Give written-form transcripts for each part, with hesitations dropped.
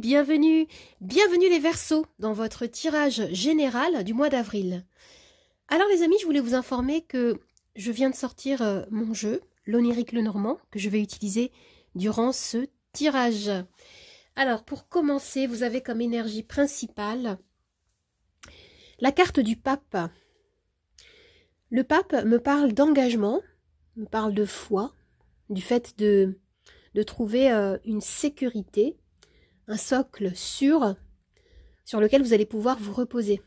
bienvenue les Verseaux dans votre tirage général du mois d'avril. Alors les amis, je voulais vous informer que je viens de sortir mon jeu, l'Onirique Lenormand, que je vais utiliser durant ce tirage. Alors pour commencer, vous avez comme énergie principale la carte du pape. Le pape me parle d'engagement, me parle de foi, du fait de trouver une sécurité, un socle sûr sur lequel vous allez pouvoir vous reposer.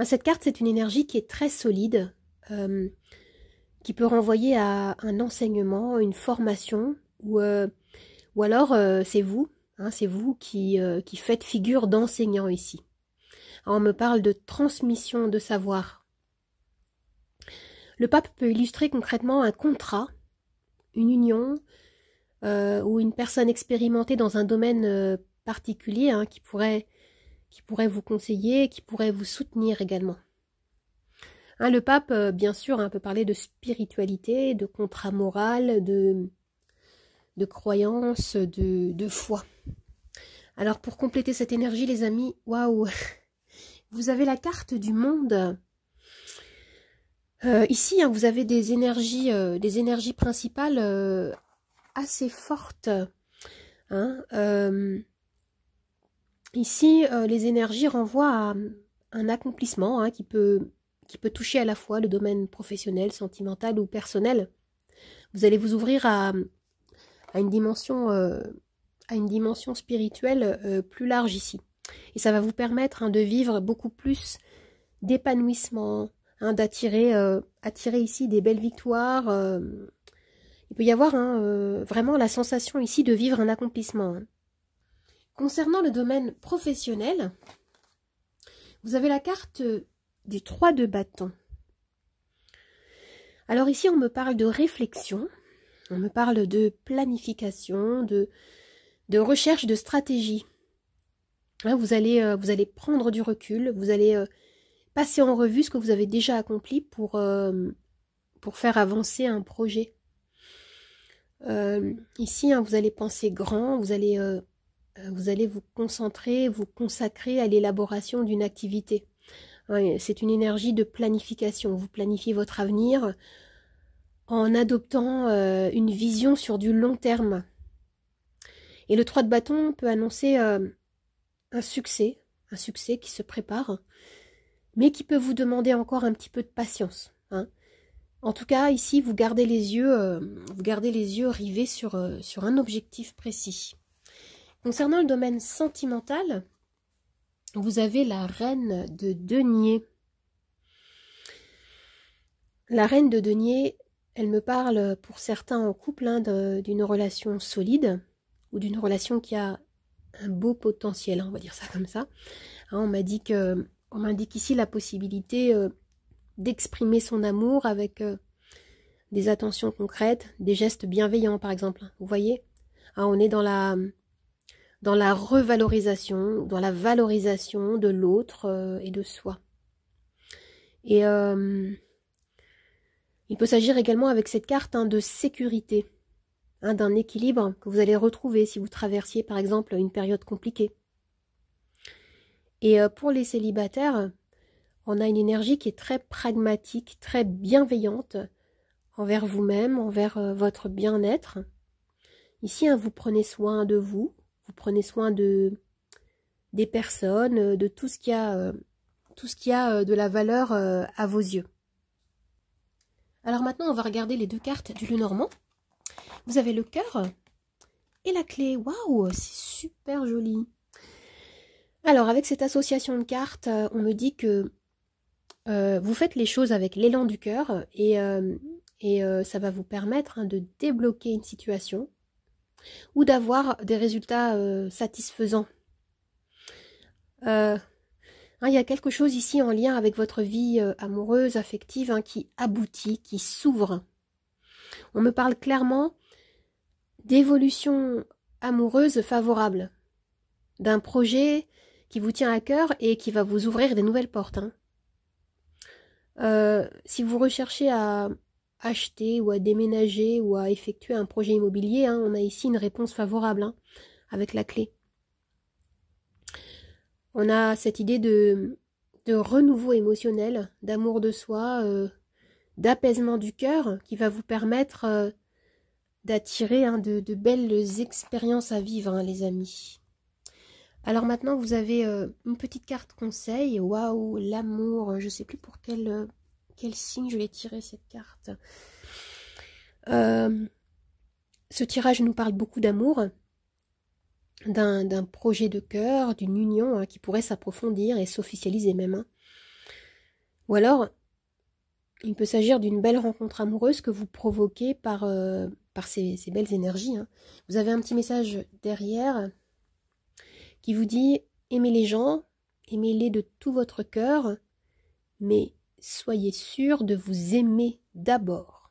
Cette carte, c'est une énergie qui est très solide, qui peut renvoyer à un enseignement, une formation, ou alors c'est vous qui faites figure d'enseignant ici. Alors, on me parle de transmission de savoir. Le pape peut illustrer concrètement un contrat, une union, ou une personne expérimentée dans un domaine particulier qui pourrait vous conseiller, qui pourrait vous soutenir également. Le pape, bien sûr, peut parler de spiritualité, de contrat moral, de croyance, de foi. Alors pour compléter cette énergie, les amis, waouh, vous avez la carte du monde. Ici, vous avez des énergies principales assez fortes. Ici, les énergies renvoient à un accomplissement qui peut toucher à la fois le domaine professionnel, sentimental ou personnel. Vous allez vous ouvrir à une dimension spirituelle plus large ici. Et ça va vous permettre de vivre beaucoup plus d'épanouissement, d'attirer ici des belles victoires. Il peut y avoir vraiment la sensation ici de vivre un accomplissement. Concernant le domaine professionnel, vous avez la carte du 3 de bâton. Alors ici, on me parle de réflexion, on me parle de planification, de recherche de stratégie. Vous allez prendre du recul, vous allez passer en revue ce que vous avez déjà accompli pour faire avancer un projet. Ici, vous allez penser grand, vous allez vous concentrer, vous consacrer à l'élaboration d'une activité. C'est une énergie de planification. Vous planifiez votre avenir en adoptant une vision sur du long terme. Et le 3 de bâton peut annoncer un succès qui se prépare, mais qui peut vous demander encore un petit peu de patience. En tout cas, ici, vous gardez les yeux rivés sur un objectif précis. Concernant le domaine sentimental, vous avez la reine de denier. La reine de denier, elle me parle pour certains en couple d'une relation solide ou d'une relation qui a un beau potentiel, on va dire ça comme ça. On m'indique ici la possibilité d'exprimer son amour avec des attentions concrètes, des gestes bienveillants par exemple. Vous voyez, on est dans la revalorisation, dans la valorisation de l'autre et de soi. Et il peut s'agir également avec cette carte de sécurité, d'un équilibre que vous allez retrouver si vous traversiez par exemple une période compliquée. Et pour les célibataires, on a une énergie qui est très pragmatique, très bienveillante envers vous-même, envers votre bien-être. Ici, vous prenez soin de vous, vous prenez soin des personnes, de tout ce qui a de la valeur à vos yeux. Alors maintenant, on va regarder les deux cartes du Lenormand. Vous avez le cœur et la clé. Waouh, c'est super joli. Alors, avec cette association de cartes, on me dit que vous faites les choses avec l'élan du cœur et ça va vous permettre de débloquer une situation ou d'avoir des résultats satisfaisants. Il y a quelque chose ici en lien avec votre vie amoureuse, affective, qui aboutit, qui s'ouvre. On me parle clairement d'évolution amoureuse favorable, d'un projet qui vous tient à cœur et qui va vous ouvrir des nouvelles portes. Si vous recherchez à acheter ou à déménager ou à effectuer un projet immobilier, on a ici une réponse favorable avec la clé. On a cette idée de renouveau émotionnel, d'amour de soi, d'apaisement du cœur qui va vous permettre d'attirer de belles expériences à vivre, hein, les amis. Alors maintenant, vous avez une petite carte conseil. Waouh, l'amour. Je ne sais plus pour quel signe je l'ai tiré cette carte. Ce tirage nous parle beaucoup d'amour, d'un projet de cœur, d'une union, hein, qui pourrait s'approfondir et s'officialiser même. Hein. Ou alors, il peut s'agir d'une belle rencontre amoureuse que vous provoquez par ces belles énergies. Hein. Vous avez un petit message derrière qui vous dit « Aimez les gens, aimez-les de tout votre cœur, mais soyez sûr de vous aimer d'abord.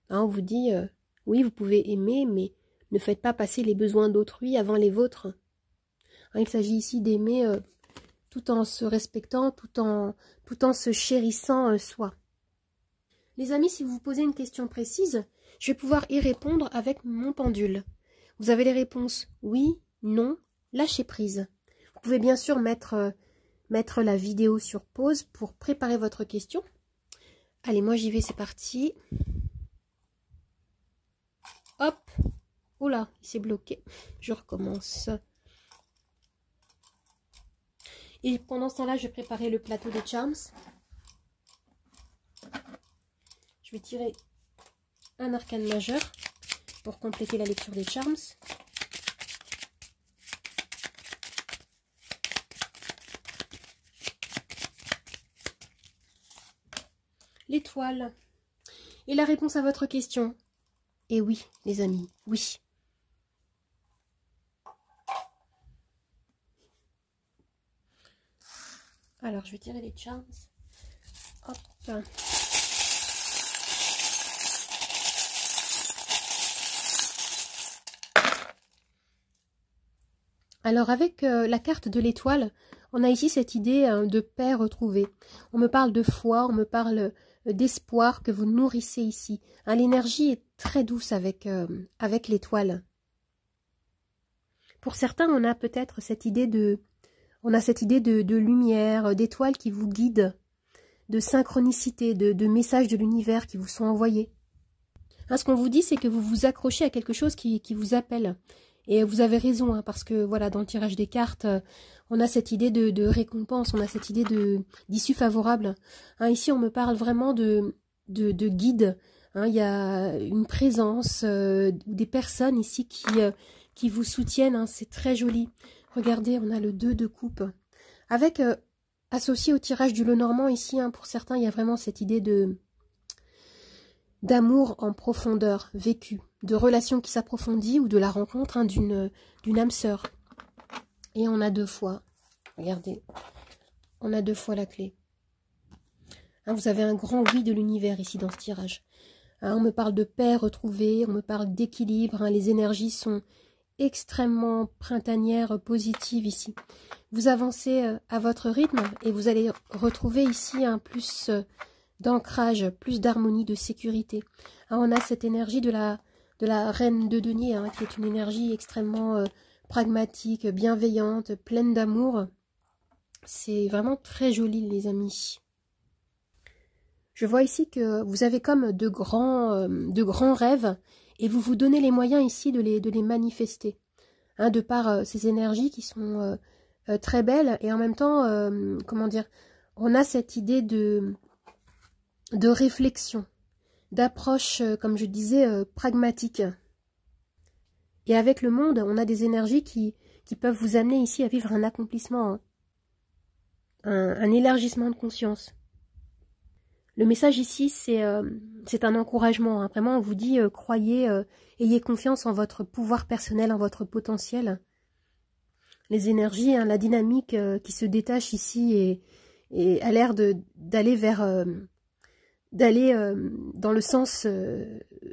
Hein, » on vous dit oui, vous pouvez aimer, mais ne faites pas passer les besoins d'autrui avant les vôtres. Hein, il s'agit ici d'aimer tout en se respectant, tout en se chérissant soi. Les amis, si vous vous posez une question précise, je vais pouvoir y répondre avec mon pendule. Vous avez les réponses oui, non, lâchez prise. Vous pouvez bien sûr mettre la vidéo sur pause pour préparer votre question. Allez, moi j'y vais, c'est parti. Hop. Oula, il s'est bloqué. Je recommence. Et pendant ce temps-là, je vais préparer le plateau des charms. Je vais tirer un arcane majeur pour compléter la lecture des charms. L'étoile. Et la réponse à votre question. Et oui, les amis, oui. Alors, je vais tirer les charms. Hop. Alors, avec la carte de l'étoile, on a ici cette idée de paix retrouvée. On me parle de foi, on me parle d'espoir que vous nourrissez ici. Hein, l'énergie est très douce avec l'étoile. Pour certains, on a peut-être cette idée de lumière, d'étoiles qui vous guident, de synchronicité, de messages de l'univers qui vous sont envoyés. Hein, ce qu'on vous dit, c'est que vous vous accrochez à quelque chose qui vous appelle. Et vous avez raison, hein, parce que voilà, dans le tirage des cartes, on a cette idée de récompense, on a cette idée d'issue favorable. Hein, ici, on me parle vraiment de guide. Hein, il y a une présence, des personnes ici qui vous soutiennent. Hein, c'est très joli. Regardez, on a le 2 de coupe. Avec, associé au tirage du Lenormand ici, hein, pour certains, il y a vraiment cette idée d'amour en profondeur vécu, de relation qui s'approfondit ou de la rencontre, hein, d'une âme sœur. Et on a 2 fois, regardez, on a 2 fois la clé. Hein, vous avez un grand oui de l'univers ici dans ce tirage. Hein, on me parle de paix retrouvée, on me parle d'équilibre, hein, les énergies sont extrêmement printanières, positives ici. Vous avancez à votre rythme et vous allez retrouver ici un plus d'ancrage, plus d'harmonie, de sécurité. Hein, on a cette énergie de la reine de denier, hein, qui est une énergie extrêmement pragmatique, bienveillante, pleine d'amour. C'est vraiment très joli, les amis. Je vois ici que vous avez comme de grands rêves et vous vous donnez les moyens ici de les manifester. Hein, de par ces énergies qui sont très belles et en même temps, comment dire, on a cette idée de réflexion, d'approche, comme je disais, pragmatique. Et avec le monde, on a des énergies qui peuvent vous amener ici à vivre un accomplissement, hein, un élargissement de conscience. Le message ici, c'est un encouragement. Hein. Vraiment, on vous dit, croyez, ayez confiance en votre pouvoir personnel, en votre potentiel. Les énergies, hein, la dynamique qui se détache ici et a l'air d'aller vers... dans le sens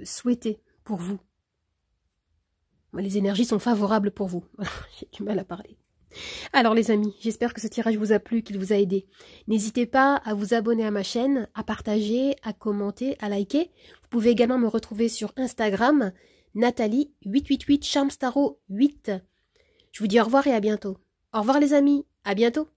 souhaité pour vous. Les énergies sont favorables pour vous. J'ai du mal à parler. Alors les amis, j'espère que ce tirage vous a plu, qu'il vous a aidé. N'hésitez pas à vous abonner à ma chaîne, à partager, à commenter, à liker. Vous pouvez également me retrouver sur Instagram, Nathalie888 Charms Tarot 8. Je vous dis au revoir et à bientôt. Au revoir les amis. À bientôt!